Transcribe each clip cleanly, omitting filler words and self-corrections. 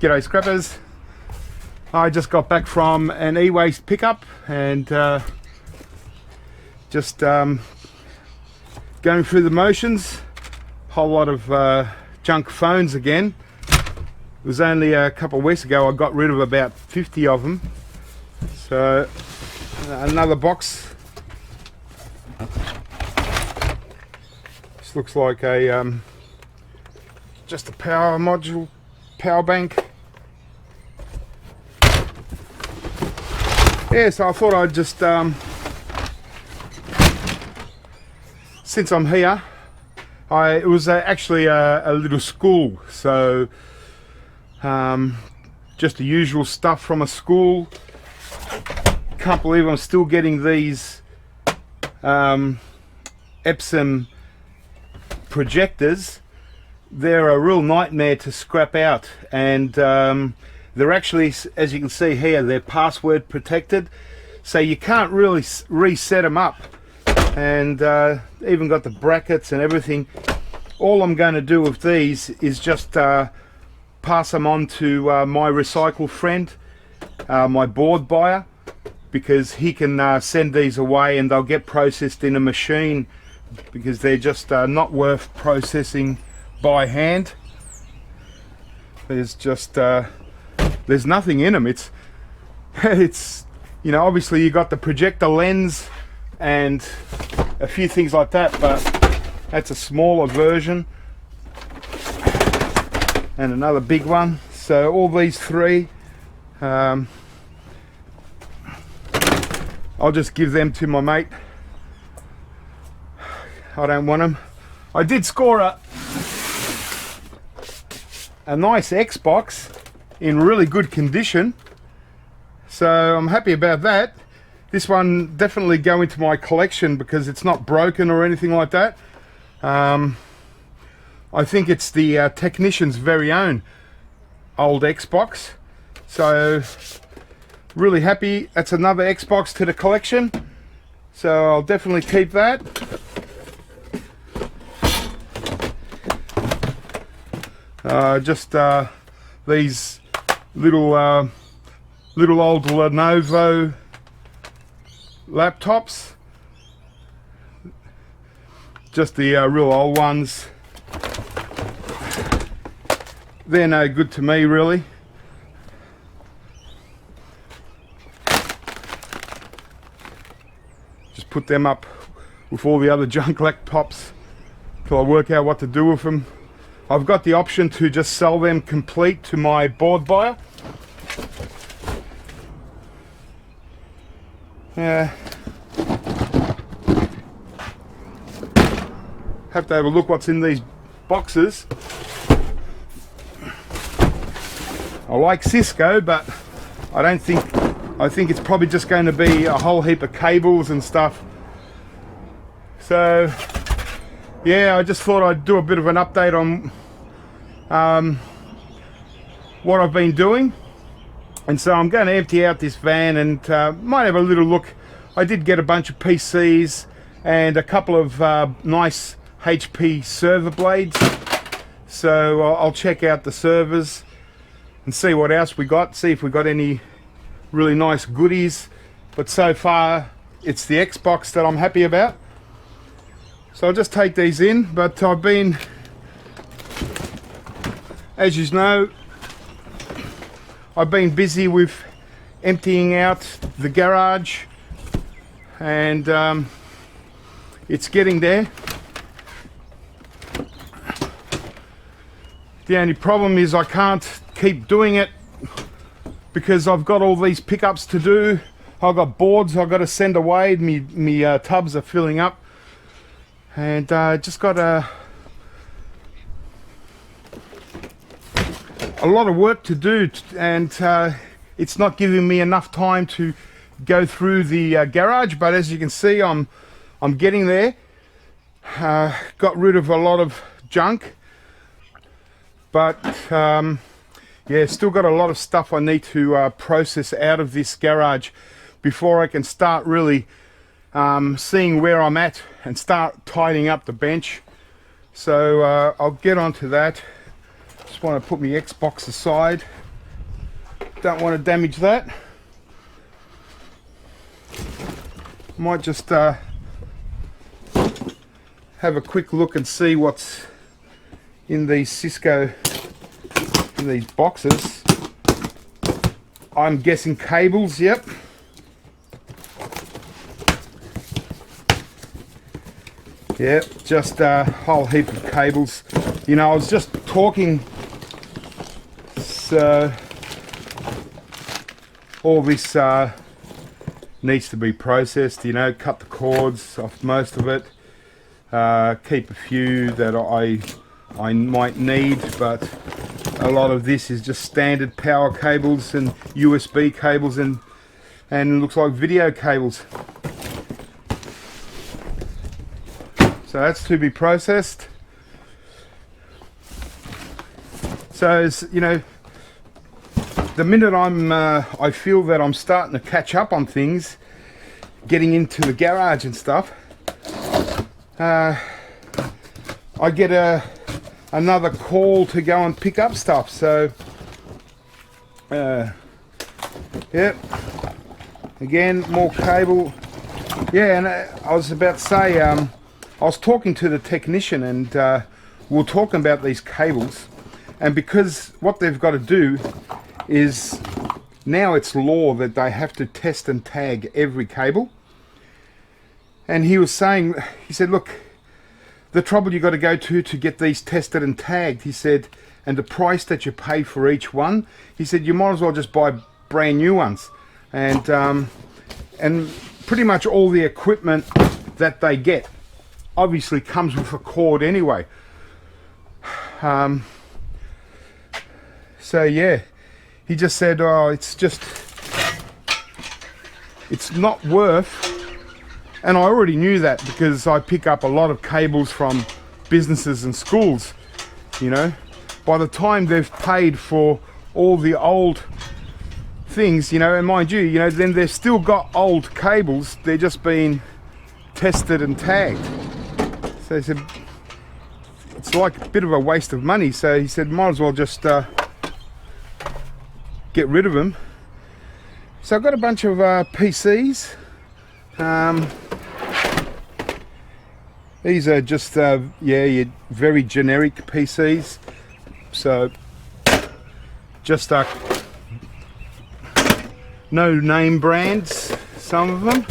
G'day scrappers. I just got back from an eWaste pickup and just going through the motions. Whole lot of junk phones again. It was only a couple of weeks ago I got rid of about 50 of them. So another box. This looks like a just a power module, power bank. Yeah, so I thought I'd just, since I'm here, it was actually a little school, so just the usual stuff from a school. Can't believe I'm still getting these Epson projectors. They're a real nightmare to scrap out, and they're actually, as you can see here, they're password protected, so you can't really reset them up, and even got the brackets and everything. All I'm going to do with these is just pass them on to my recycle friend, my board buyer, because he can send these away and they'll get processed in a machine, because they're just not worth processing by hand. There's just there's nothing in them. It's you know, obviously you got the projector lens and a few things like that, but that's a smaller version, and another big one. So all these three, I'll just give them to my mate. I don't want them. I did score a nice Xbox in really good condition, so I'm happy about that. This one definitely go into my collection because it's not broken or anything like that. I think it's the technician's very own old Xbox, so really happy. That's another Xbox to the collection, so I'll definitely keep that. Just these little old Lenovo laptops, just the real old ones. They're no good to me, really. Just put them up with all the other junk laptops till I work out what to do with them. I've got the option to just sell them complete to my board buyer. Yeah. Have to have a look what's in these boxes. I like Cisco, but I think it's probably just going to be a whole heap of cables and stuff. So yeah, I just thought I'd do a bit of an update on what I've been doing. And so I'm going to empty out this van and might have a little look. I did get a bunch of PCs and a couple of nice HP server blades, so I'll check out the servers and see what else we got, see if we got any really nice goodies. But so far it's the Xbox that I'm happy about, so I'll just take these in. But I've been, as you know, I've been busy with emptying out the garage, and it's getting there. The only problem is I can't keep doing it because I've got all these pickups to do. I've got boards I've got to send away. Me tubs are filling up, and just got a lot of work to do, and it's not giving me enough time to go through the garage. But as you can see, I'm getting there. Got rid of a lot of junk, but yeah, still got a lot of stuff I need to process out of this garage before I can start really seeing where I'm at and start tidying up the bench. So I'll get onto that. Just want to put my Xbox aside. Don't want to damage that. Might just have a quick look and see what's in these Cisco, in these boxes. I'm guessing cables, yep. Yep, just a whole heap of cables. You know, I was just talking, so all this needs to be processed, you know, cut the cords off most of it, keep a few that I might need, but a lot of this is just standard power cables and USB cables and looks like video cables. So that's to be processed. So as you know, the minute I feel that I'm starting to catch up on things, getting into the garage and stuff, I get another call to go and pick up stuff. So yep, again more cable. Yeah, and I was about to say, I was talking to the technician, and we were talking about these cables, and because what they've got to do is, now it's law that they have to test and tag every cable. And he was saying, he said, look, the trouble you got to go to get these tested and tagged, he said, and the price that you pay for each one, he said, you might as well just buy brand new ones. And pretty much all the equipment that they get obviously comes with a cord anyway. So yeah, he just said, oh, it's not worth, and I already knew that because I pick up a lot of cables from businesses and schools, you know. By the time they've paid for all the old things, you know, and mind you, you know, then they've still got old cables, they're just being tested and tagged. So he said, it's like a bit of a waste of money. So he said, might as well just get rid of them. So I've got a bunch of PCs. These are just yeah, your very generic PCs. So just no name brands, some of them.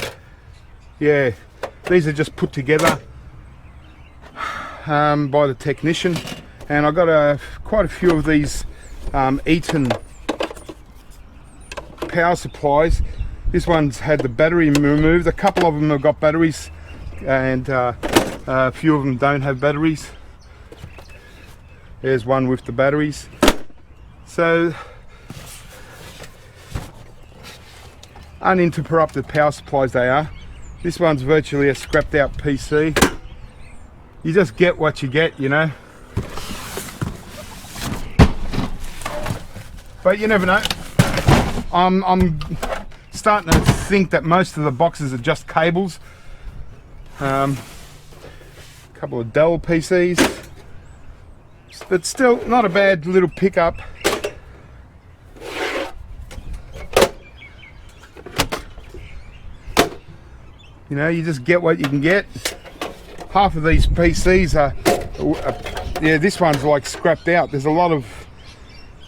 Yeah, these are just put together by the technician, and I got quite a few of these Eaton power supplies. This one's had the battery removed. A couple of them have got batteries, and a few of them don't have batteries. There's one with the batteries. So uninterrupted power supplies they are. This one's virtually a scrapped out PC. You just get what you get, you know. But you never know. I'm starting to think that most of the boxes are just cables. A couple of Dell PCs, but still not a bad little pickup. You know, you just get what you can get. Half of these PCs are yeah, this one's like scrapped out. There's a lot of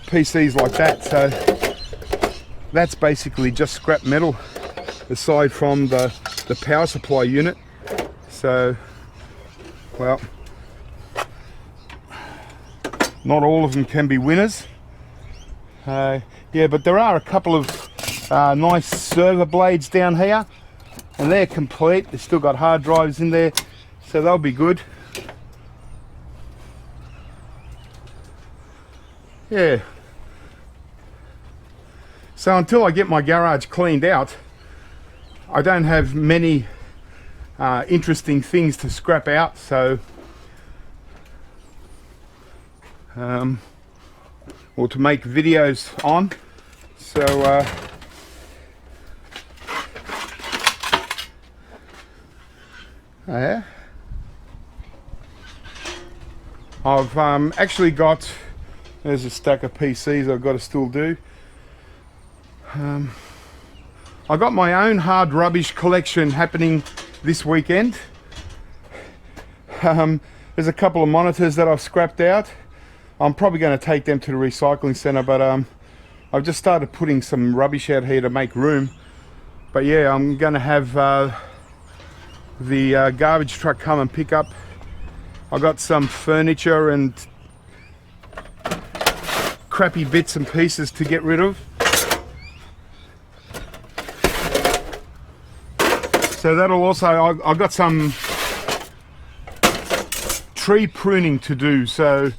PCs like that, so that's basically just scrap metal aside from the power supply unit. So, well, not all of them can be winners. Yeah, but there are a couple of nice server blades down here, and they're complete. They've still got hard drives in there, so they'll be good. Yeah. So until I get my garage cleaned out, I don't have many interesting things to scrap out, so or to make videos on. So yeah, I've actually got, there's a stack of PCs I've got to still do. I got my own hard rubbish collection happening this weekend. There's a couple of monitors that I've scrapped out. I'm probably going to take them to the recycling centre, but I've just started putting some rubbish out here to make room. But yeah, I'm going to have the garbage truck come and pick up. I got some furniture and crappy bits and pieces to get rid of. So that'll also, I got some tree pruning to do, so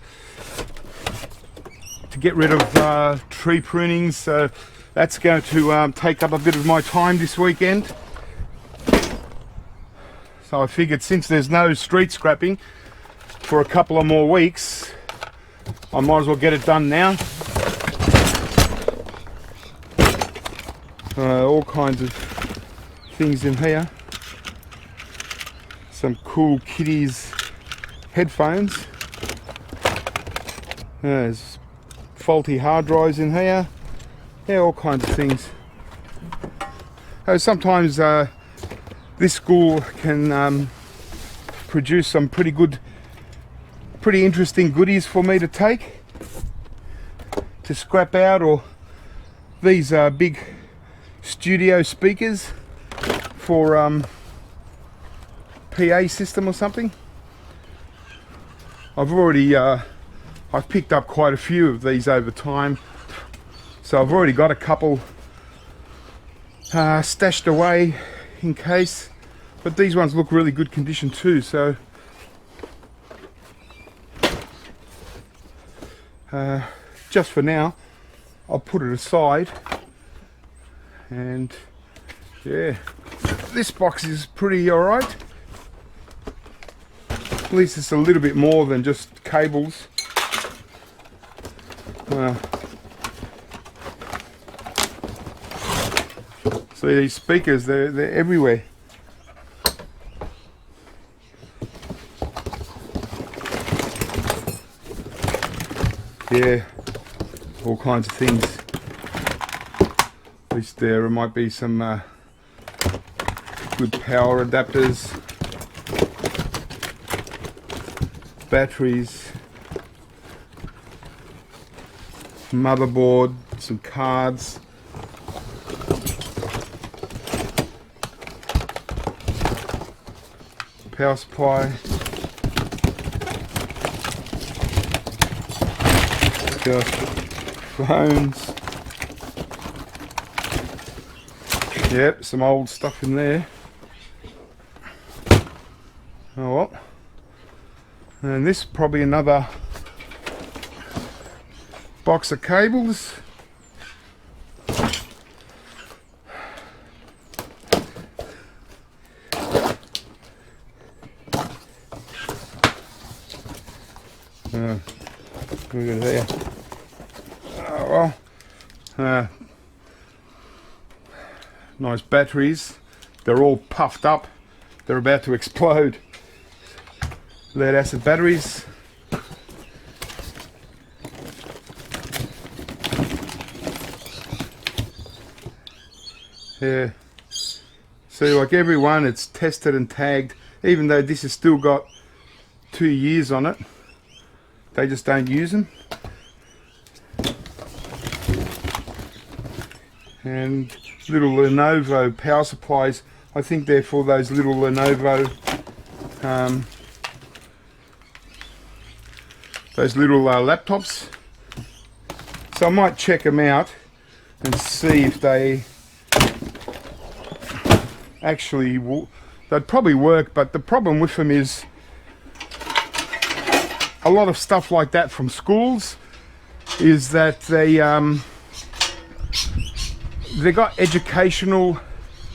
to get rid of tree prunings, so that's going to take up a bit of my time this weekend. So I figured since there's no street scrapping for a couple of more weeks, I might as well get it done now. All kinds of things in here. Some cool kiddies headphones. There's faulty hard drives in here. Yeah, all kinds of things. Sometimes this school can produce some pretty interesting goodies for me to take to scrap out, or these big studio speakers for PA system or something. I've picked up quite a few of these over time, so I've already got a couple stashed away in case, but these ones look really good condition too, so just for now I'll put it aside. And yeah, this box is pretty alright. At least it's a little bit more than just cables. So these speakers, they're everywhere. Yeah, all kinds of things. At least there might be some good power adapters, batteries, motherboard, some cards, power supply, phones. Yep, some old stuff in there. Oh well. And this is probably another box of cables. Look at there. Oh well. Nice batteries. They're all puffed up. They're about to explode. Lead acid batteries. Yeah. See, like every one, it's tested and tagged. Even though this has still got 2 years on it, they just don't use them. And little Lenovo power supplies. I think they're for those little Lenovo, those little laptops. So I might check them out and see if they actually they'd probably work. But the problem with them is a lot of stuff like that from schools is that they got educational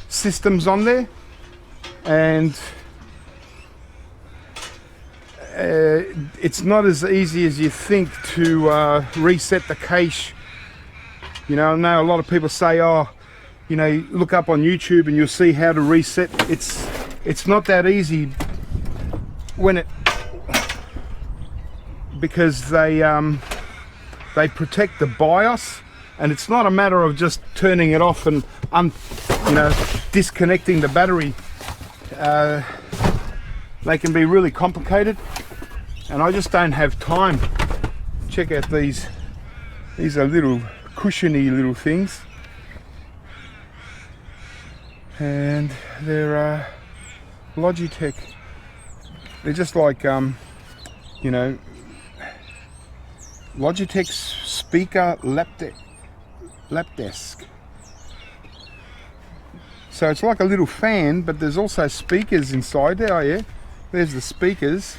systems on there, and it's not as easy as you think to reset the cache. You know, I know a lot of people say, oh, you know, look up on YouTube and you'll see how to reset. It's not that easy because they protect the BIOS And it's not a matter of just turning it off and disconnecting the battery. They can be really complicated, and I just don't have time. Check out these are little cushiony little things, and they're Logitech. They're just like Logitech's speaker lap desk. So it's like a little fan, but there's also speakers inside there. Oh yeah, there's the speakers.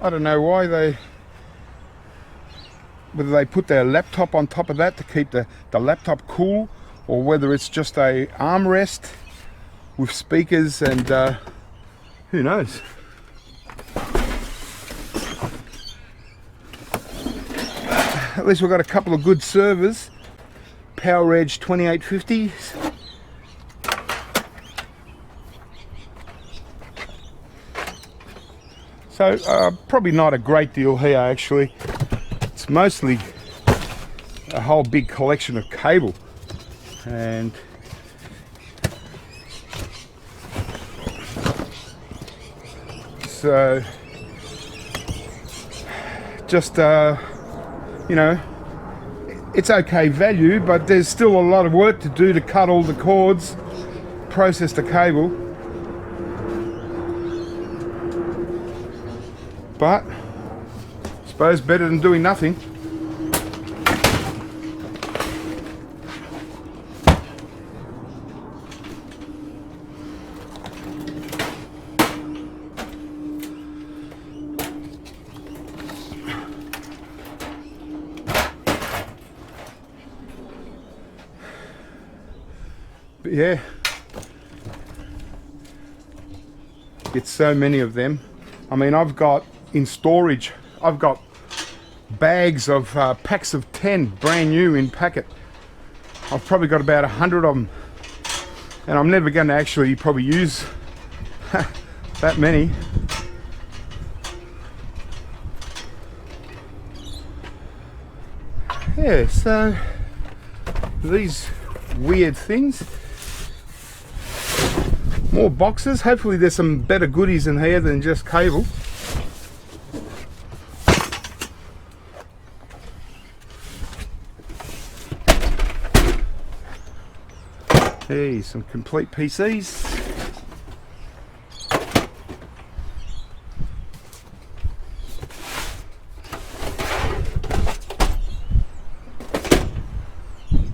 I don't know why whether they put their laptop on top of that to keep the laptop cool, or whether it's just a armrest with speakers, and who knows. At least we've got a couple of good servers. PowerEdge 2850s. So probably not a great deal here actually. It's mostly a whole big collection of cable, and so just it's okay value, but there's still a lot of work to do to cut all the cords, process the cable. But I suppose better than doing nothing. But yeah, get so many of them. I mean, I've got in storage, I've got bags of packs of 10 brand new in packet. I've probably got about 100 of them, and I'm never going to actually probably use that many. Yeah, so these weird things. More boxes. Hopefully there's some better goodies in here than just cable. Hey, some complete PCs.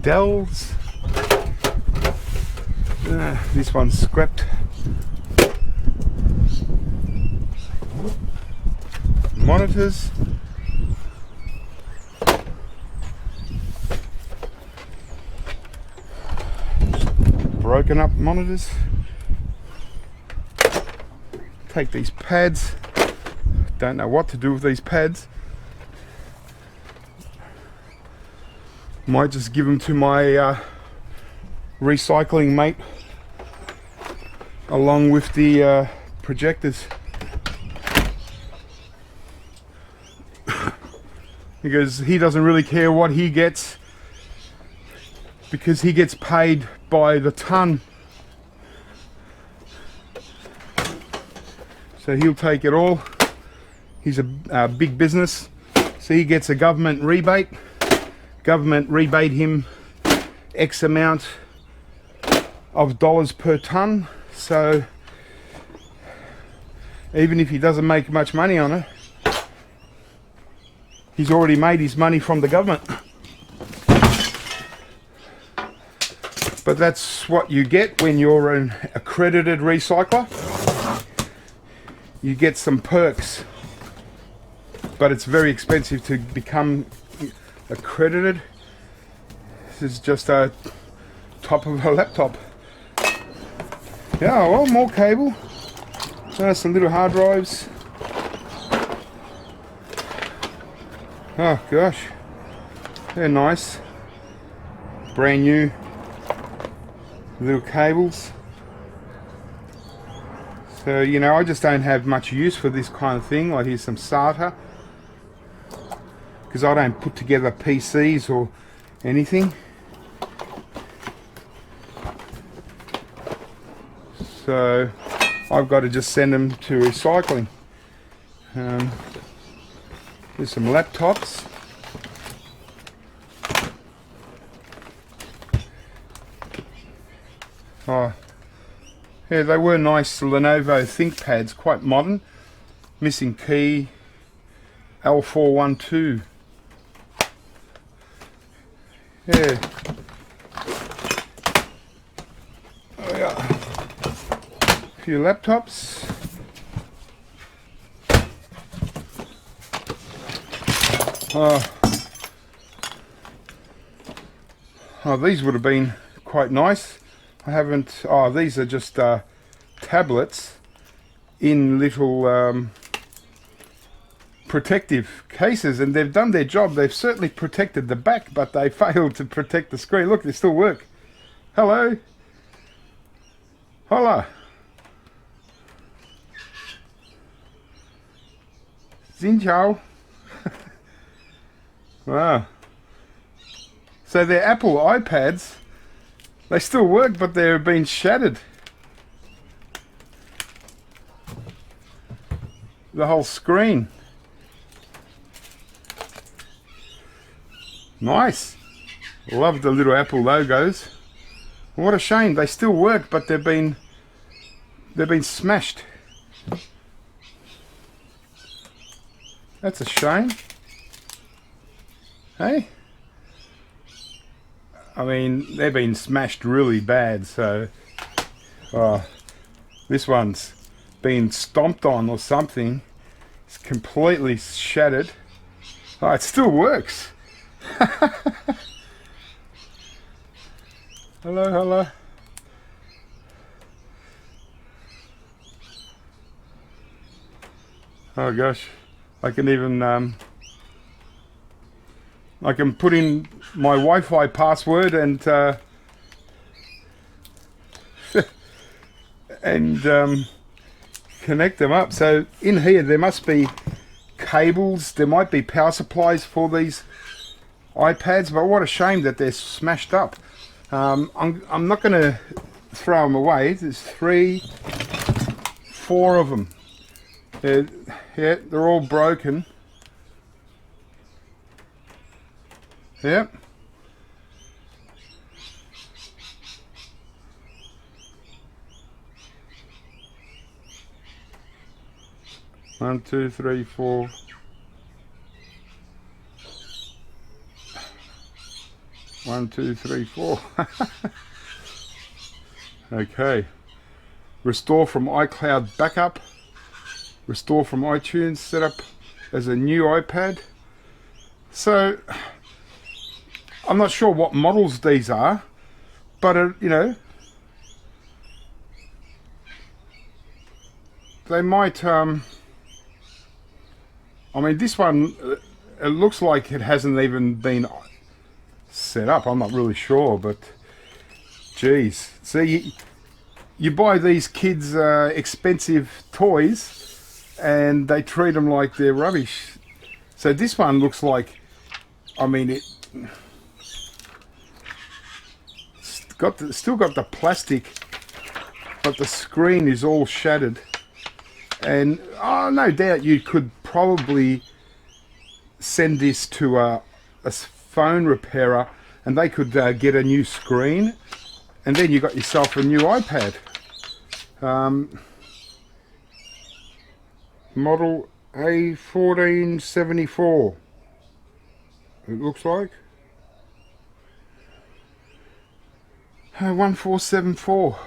Dells. This one's scrapped. Monitors. Broken up monitors. Take these pads. Don't know what to do with these pads. Might just give them to my recycling mate along with the projectors, because he doesn't really care what he gets, because he gets paid by the ton. So he'll take it all. He's a big business, so he gets a government rebate. Government rebate him X amount of dollars per ton. So even if he doesn't make much money on it, he's already made his money from the government. But that's what you get when you're an accredited recycler. You get some perks, but it's very expensive to become accredited. This is just a top of a laptop. Yeah, well, more cable. Some little hard drives. Oh gosh, they're nice. Brand new little cables. So, you know, I just don't have much use for this kind of thing. Like, here's some SATA. because I don't put together PCs or anything. So I've got to just send them to recycling. There's some laptops. Oh, yeah, they were nice Lenovo ThinkPads, quite modern. Missing key, L412. Yeah. Oh, yeah. A few laptops. Oh, these would have been quite nice. I haven't. Oh, these are just tablets in little protective cases, and they've done their job. They've certainly protected the back, but they failed to protect the screen. Look, they still work. Hello. Hola. Xin chào. Wow. So they're Apple iPads. They still work, but they've been shattered. The whole screen. Nice. Love the little Apple logos. What a shame. They still work, but they've been smashed. That's a shame. Hey? I mean, they've been smashed really bad, so this one's been stomped on or something. It's completely shattered. Oh, it still works. Hello, hello. Oh gosh, I can even I can put in my Wi-Fi password and connect them up. So in here there must be cables, there might be power supplies for these iPads, but what a shame that they're smashed up. I'm not going to throw them away. There's 4 of them. Yeah, they're all broken. Yep. One, two, three, four. One, two, three, four. Okay. Restore from iCloud backup. Restore from iTunes. Set up as a new iPad. So I'm not sure what models these are, but you know, they might. I mean, this one, it looks like it hasn't even been set up. I'm not really sure, but geez, see, you buy these kids expensive toys, and they treat them like they're rubbish. So this one looks like, I mean, it's still got the plastic, but the screen is all shattered. And no doubt you could probably send this to a phone repairer, and they could get a new screen, and then you got yourself a new iPad. Model A1474, it looks like. 1474.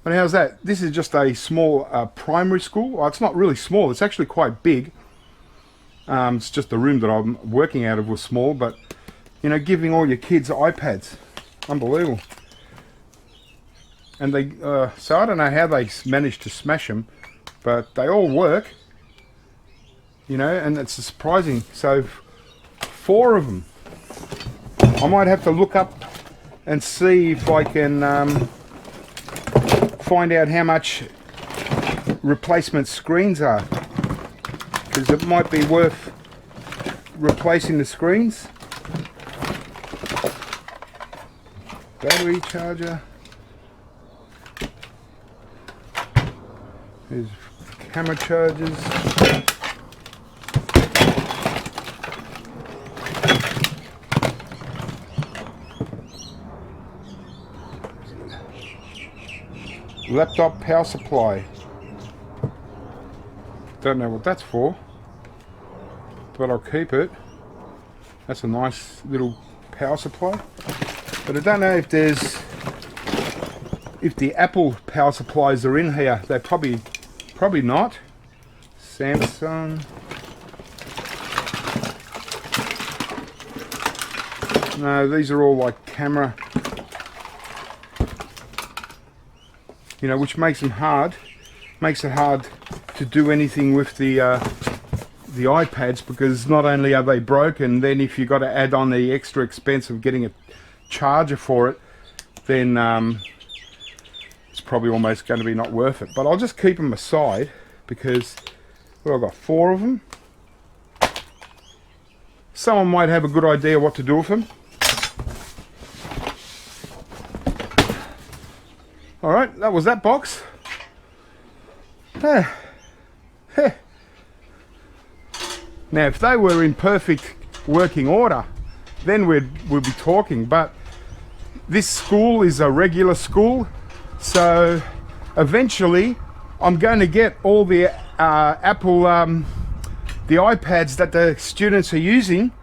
But how's that? This is just a small primary school. Well, it's not really small, it's actually quite big. It's just the room that I'm working out of was small, but you know, giving all your kids iPads, unbelievable. And they, so I don't know how they managed to smash them, but they all work, you know, and it's surprising. So 4 of them. I might have to look up and see if I can find out how much replacement screens are, because it might be worth replacing the screens. Battery charger. There's camera chargers. Laptop power supply. Don't know what that's for, but I'll keep it. That's a nice little power supply. But I don't know if the Apple power supplies are in here. They're probably not. Samsung. No, these are all like camera. You know, which makes them hard. Makes it hard to do anything with the iPads, because not only are they broken, then if you've got to add on the extra expense of getting a charger for it, then it's probably almost going to be not worth it. But I'll just keep them aside because, well, I've got 4 of them. Someone might have a good idea what to do with them. Alright, that was that box. Now, if they were in perfect working order, then we'll be talking. But this school is a regular school, so eventually I'm going to get all the Apple, the iPads that the students are using.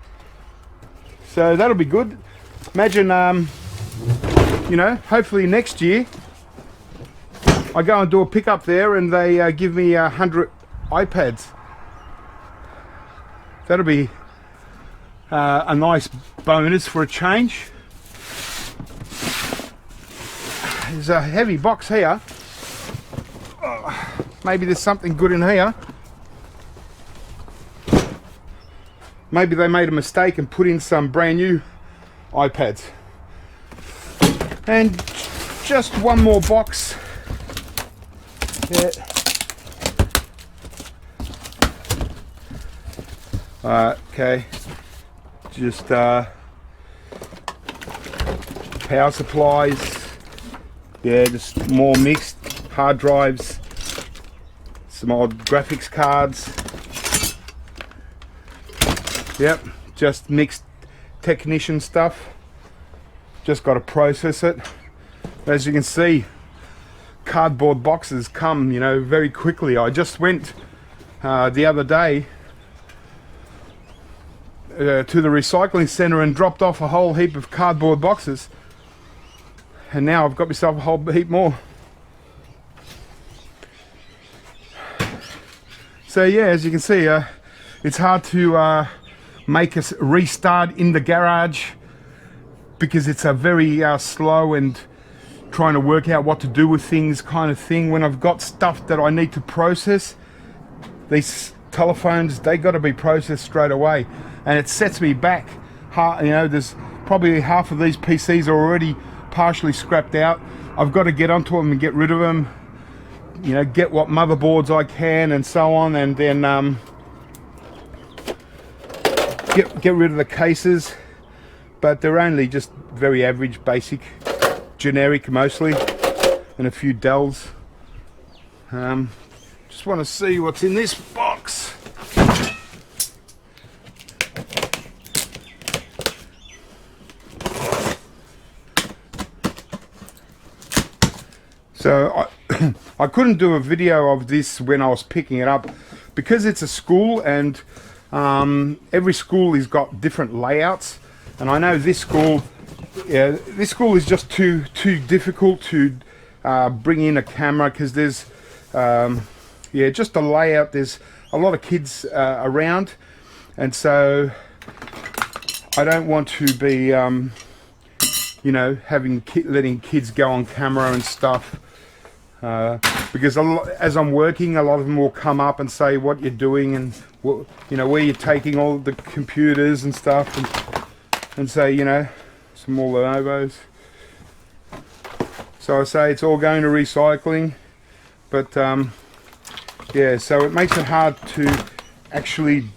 So that'll be good. Imagine, you know, hopefully next year I go and do a pickup there and they give me 100 iPads. That'll be a nice bonus for a change. There's a heavy box here. Maybe there's something good in here. Maybe they made a mistake and put in some brand new iPads. And just one more box. Yeah. Okay. Just power supplies. Yeah, just more mixed hard drives. Some old graphics cards. Yep, just mixed technician stuff. Just got to process it. As you can see, cardboard boxes come, you know, very quickly. I just went the other day to the recycling centre and dropped off a whole heap of cardboard boxes, and now I've got myself a whole heap more. So yeah, as you can see, it's hard to make a restart in the garage because it's a very slow and trying to work out what to do with things kind of thing. When I've got stuff that I need to process, these telephones, they got to be processed straight away, and it sets me back. You know, there's probably half of these PCs are already partially scrapped out. I've got to get onto them and get rid of them, you know, get what motherboards I can and so on, and then get rid of the cases. But they're only just very average, basic, generic mostly, and a few Dells. Just want to see what's in this box. So I couldn't do a video of this when I was picking it up because it's a school, and every school has got different layouts. And I know this school, yeah, this school is just too difficult to bring in a camera because there's, yeah, just the layout. There's a lot of kids around, and so I don't want to be, you know, letting kids go on camera and stuff. Because as I'm working, a lot of them will come up and say what you're doing and what, you know, where you're taking all the computers and stuff, and say, you know, some more Lenovos. So I say it's all going to recycling, but yeah, so it makes it hard to actually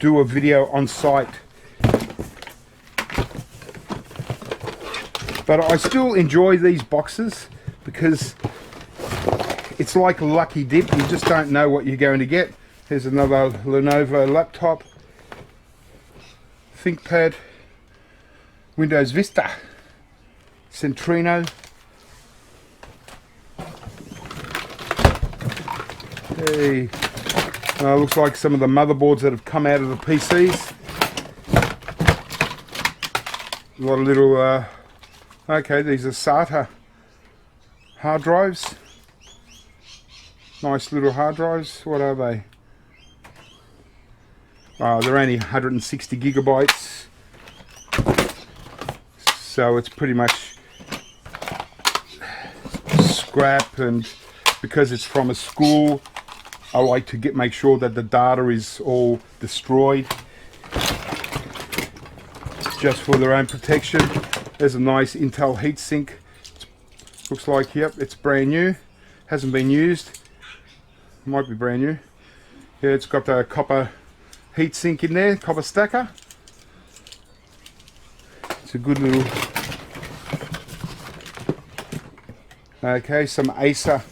do a video on site. But I still enjoy these boxes because it's like a lucky dip. You just don't know what you're going to get. Here's another Lenovo laptop, ThinkPad, Windows Vista, Centrino. Hey, looks like some of the motherboards that have come out of the PCs. A lot of little, okay, these are SATA hard drives. Nice little hard drives. What are they? They're only 160 gigabytes. So it's pretty much scrap, and because it's from a school, I like to make sure that the data is all destroyed just for their own protection. There's a nice Intel heatsink. Looks like, yep, it's brand new. Hasn't been used. Might be brand new. Yeah, it's got the copper heatsink in there, copper stacker. It's a good little... Okay, some Acer.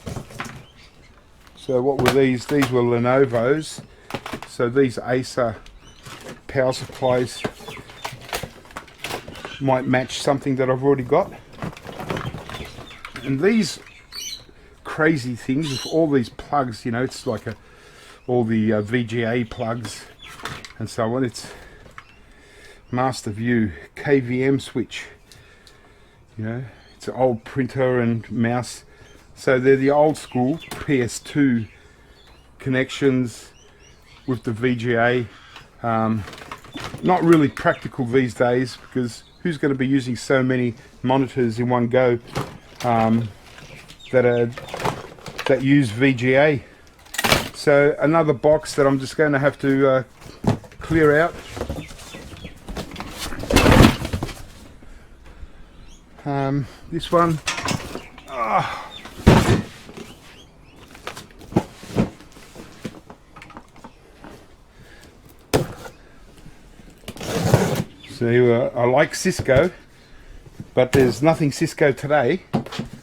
So what were these? These were Lenovos. So these Acer power supplies might match something that I've already got. And these crazy things with all these plugs, you know, it's like all the VGA plugs and so on. It's Master View KVM switch, you know, it's an old printer and mouse. So they're the old school PS2 connections with the VGA. Not really practical these days, because who's going to be using so many monitors in one go that use VGA? So another box that I'm just going to have to clear out. This one. So I like Cisco, but there's nothing Cisco today.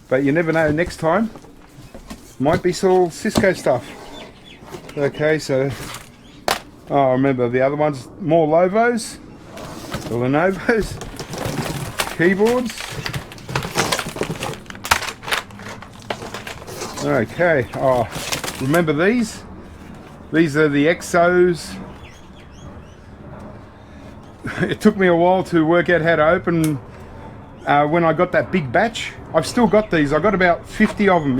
But you never know, next time might be some Cisco stuff. Okay, so I remember the other ones, more Lovos, the Lenovos, keyboards. Okay, remember these? These are the Exos. It took me a while to work out how to open when I got that big batch. I've still got these. I got about 50 of them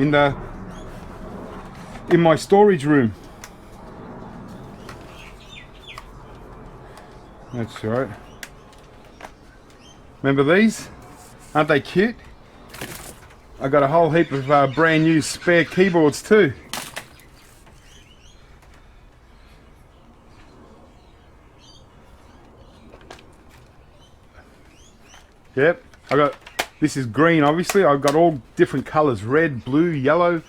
in my storage room. That's right. Remember these? Aren't they cute? I got a whole heap of brand new spare keyboards too. Yep, this is green obviously. I've got all different colors: red, blue, yellow,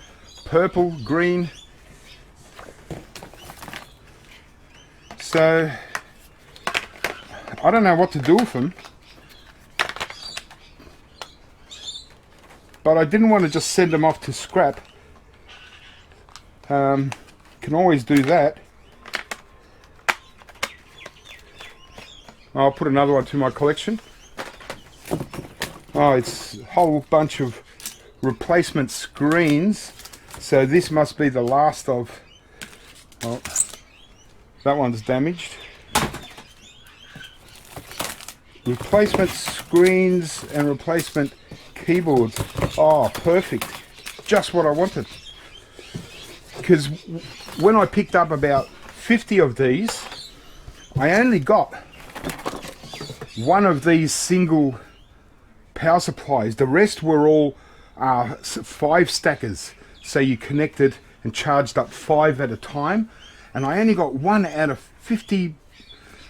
purple, green. So I don't know what to do with them, but I didn't want to just send them off to scrap. Can always do that. I'll put another one to my collection. It's a whole bunch of replacement screens. So this must be the last of... Well, that one's damaged. Replacement screens and replacement keyboards. Oh, perfect. Just what I wanted. Because when I picked up about 50 of these, I only got one of these single power supplies. The rest were all 5 stackers, so you connected and charged up 5 at a time, and I only got one out of 50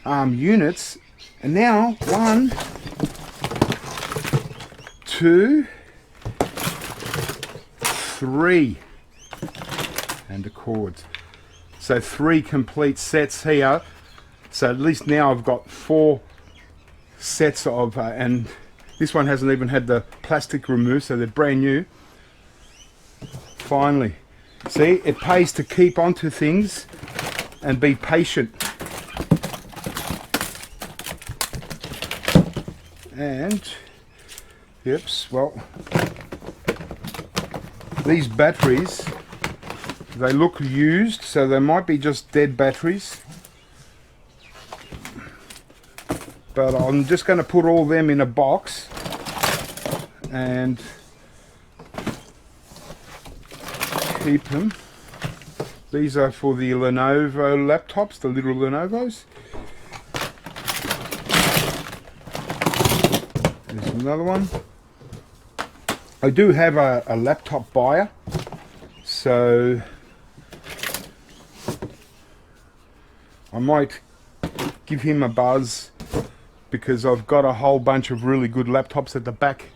units. And now 1, 2, 3 and the cords. So 3 complete sets here. So at least now I've got 4 sets of, and this one hasn't even had the plastic removed, so they're brand new. Finally, see, it pays to keep onto things and be patient. And yips, well, these batteries, they look used, so they might be just dead batteries, but I'm just going to put all them in a box and keep them. These are for the Lenovo laptops, the little Lenovos. There's another one. I do have a laptop buyer, so I might give him a buzz, because I've got a whole bunch of really good laptops at the back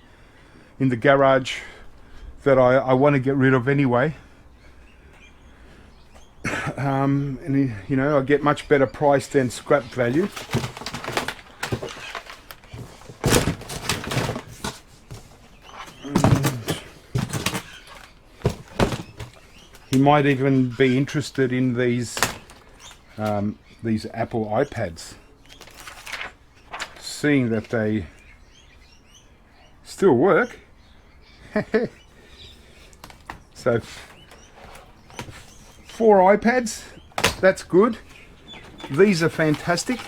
in the garage that I want to get rid of anyway. And you know, I get much better price than scrap value. He might even be interested in these Apple iPads, seeing that they still work. So 4 iPads, that's good. These are fantastic.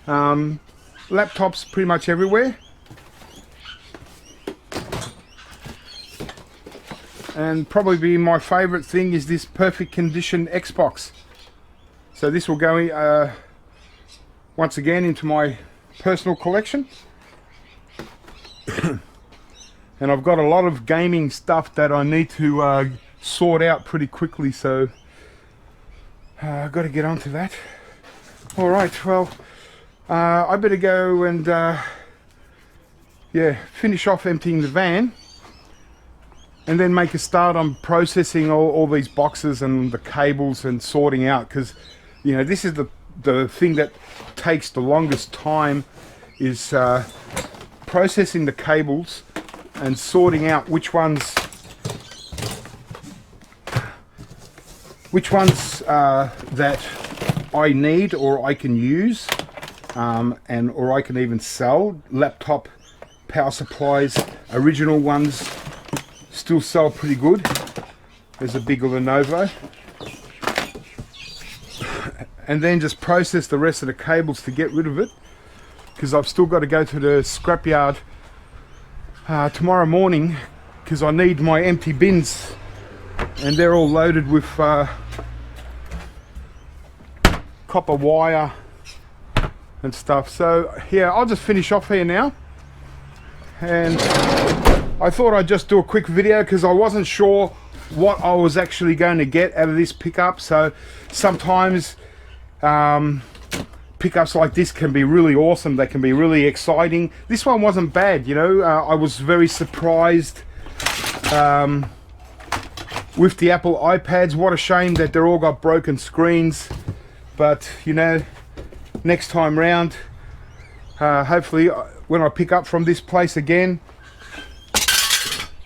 Laptops pretty much everywhere. And probably my favorite thing is this perfect condition Xbox. So this will go once again into my personal collection. And I've got a lot of gaming stuff that I need to sort out pretty quickly, so I've got to get onto that. Alright, well, I better go and yeah, finish off emptying the van, and then make a start on processing all these boxes and the cables and sorting out, because you know, this is the thing that takes the longest time, is processing the cables and sorting out which ones that I need or I can use, or I can even sell. Laptop power supplies, original ones, still sell pretty good. There's a big Lenovo. And then just process the rest of the cables to get rid of it, because I've still got to go to the scrapyard tomorrow morning, because I need my empty bins, and they're all loaded with copper wire and stuff. So yeah, I'll just finish off here now, and I thought I'd just do a quick video because I wasn't sure what I was actually going to get out of this pickup. So sometimes pickups like this can be really awesome, they can be really exciting. This one wasn't bad, you know. I was very surprised with the Apple iPads. What a shame that they're all got broken screens, but you know, next time round, hopefully when I pick up from this place again,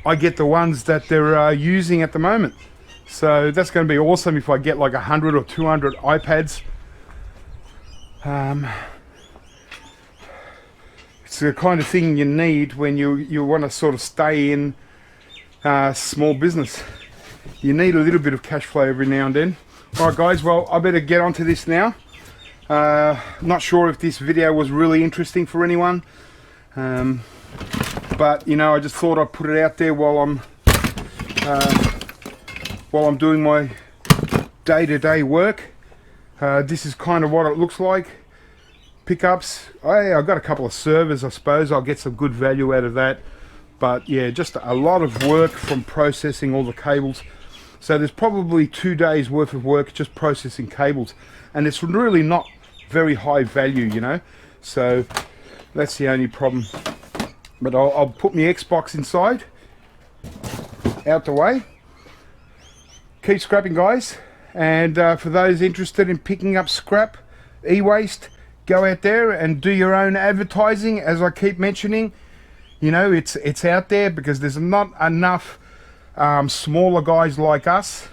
I get the ones that they're using at the moment. So that's going to be awesome if I get like 100 or 200 iPads. It's the kind of thing you need when you want to sort of stay in small business. You need a little bit of cash flow every now and then. Alright guys, well, I better get onto this now. Not sure if this video was really interesting for anyone, but you know, I just thought I'd put it out there while I'm doing my day-to-day work. This is kind of what it looks like. Pickups, I've got a couple of servers, I suppose I'll get some good value out of that, but yeah, just a lot of work from processing all the cables. So there's probably 2 days worth of work just processing cables, and it's really not very high value, you know, so that's the only problem. But I'll put my Xbox inside, out the way. Keep scrapping guys, and for those interested in picking up scrap, eWaste, go out there and do your own advertising. As I keep mentioning, you know, it's out there because there's not enough smaller guys like us,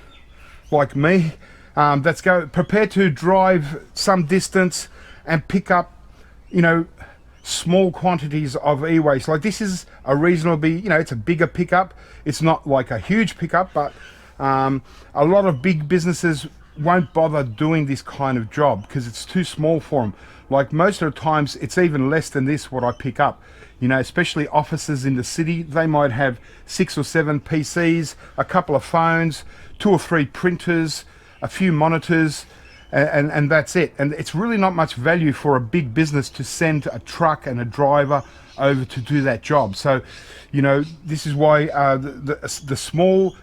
like me, that's prepared to drive some distance and pick up, you know, small quantities of e-waste. Like this is a reasonably, you know, it's a bigger pickup. It's not like a huge pickup, but a lot of big businesses won't bother doing this kind of job because it's too small for them. Like most of the times it's even less than this what I pick up, you know, especially offices in the city. They might have 6 or 7 PCs, a couple of phones, 2 or 3 printers, a few monitors, and that's it. And it's really not much value for a big business to send a truck and a driver over to do that job. So, you know, this is why the small,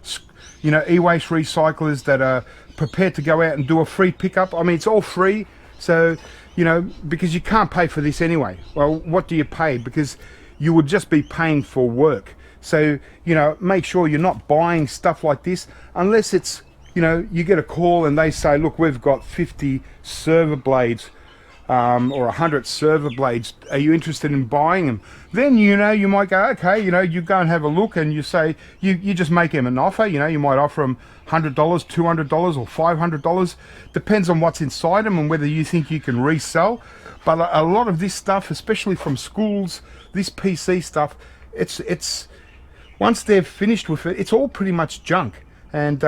you know, e-waste recyclers that are prepared to go out and do a free pickup. I mean, it's all free. So, you know, because you can't pay for this anyway. Well, what do you pay? Because you would just be paying for work. So, you know, make sure you're not buying stuff like this unless it's, you know, you get a call and they say, look, we've got 50 server blades or 100 server blades. Are you interested in buying them? Then, you know, you might go, okay, you know, you go and have a look and you say, you just make them an offer. You know, you might offer them $100, $200 or $500. Depends on what's inside them and whether you think you can resell. But a lot of this stuff, especially from schools, this PC stuff, it's once they're finished with it, it's all pretty much junk. And,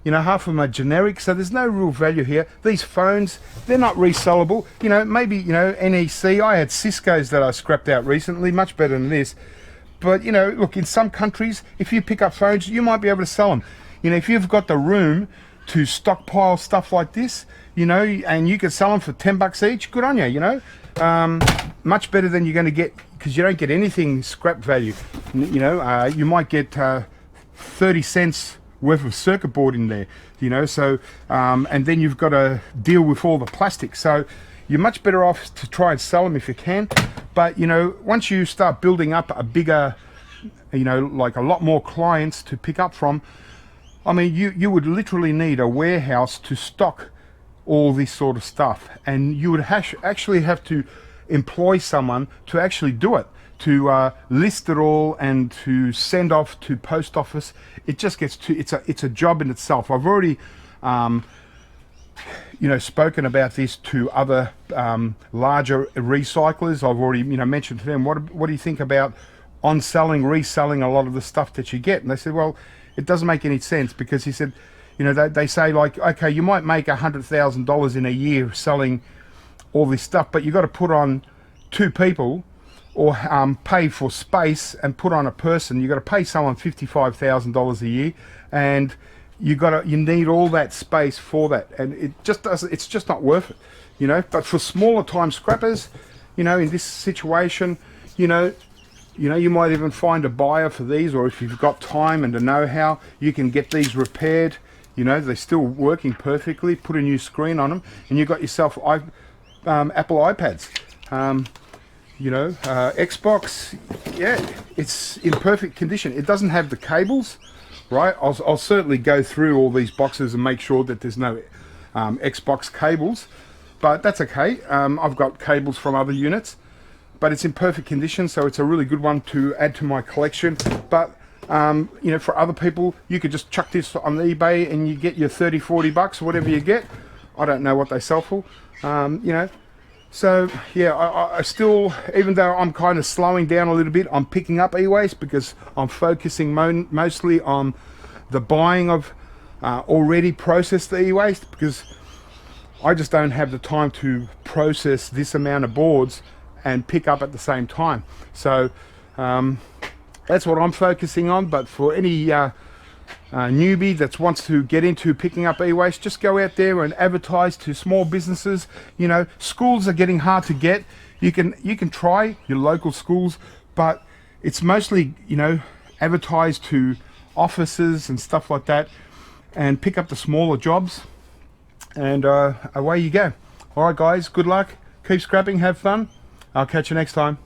you know, half of them are generic, so there's no real value here. These phones, they're not resellable. You know, maybe, you know, NEC, I had Cisco's that I scrapped out recently, much better than this. But, you know, look, in some countries, if you pick up phones, you might be able to sell them. You know, if you've got the room to stockpile stuff like this, you know, and you can sell them for $10 each, good on you, you know. Much better than you're going to get, because you don't get anything scrap value. You know, you might get 30 cents worth of circuit board in there, you know, so and then you've got to deal with all the plastic. So you're much better off to try and sell them if you can. But, you know, once you start building up a bigger, you know, like a lot more clients to pick up from, I mean, you would literally need a warehouse to stock all this sort of stuff, and you would actually have to employ someone to actually do it, to list it all and to send off to post office. It just gets too, it's a job in itself. I've already you know, spoken about this to other larger recyclers. I've already, you know, mentioned to them, what do you think about reselling a lot of the stuff that you get? And they said, well, it doesn't make any sense, because he said, you know, they say, like, okay, you might make $100,000 in a year selling all this stuff, but you got to put on 2 people or pay for space and put on a person. You got to pay someone $55,000 a year, and you need all that space for that, and it's just not worth it, you know. But for smaller time scrappers, you know, in this situation, you know, you might even find a buyer for these, or if you've got time and the know-how, you can get these repaired. You know, they're still working perfectly. Put a new screen on them, and you've got yourself Apple iPads. You know, Xbox, yeah, it's in perfect condition. It doesn't have the cables, right? I'll certainly go through all these boxes and make sure that there's no Xbox cables, but that's okay. I've got cables from other units, but it's in perfect condition, so it's a really good one to add to my collection. But you know, for other people, you could just chuck this on eBay and you get your $30-40 or whatever you get. I don't know what they sell for, you know. So yeah, I still, even though I'm kind of slowing down a little bit, I'm picking up e-waste because I'm focusing mostly on the buying of already processed e-waste, because I just don't have the time to process this amount of boards and pick up at the same time. So that's what I'm focusing on. But for any newbie that wants to get into picking up e-waste, just go out there and advertise to small businesses. You know, schools are getting hard to get. You can try your local schools, but it's mostly, you know, advertise to offices and stuff like that, and pick up the smaller jobs, and away you go. All right guys, good luck, keep scrapping, have fun. I'll catch you next time.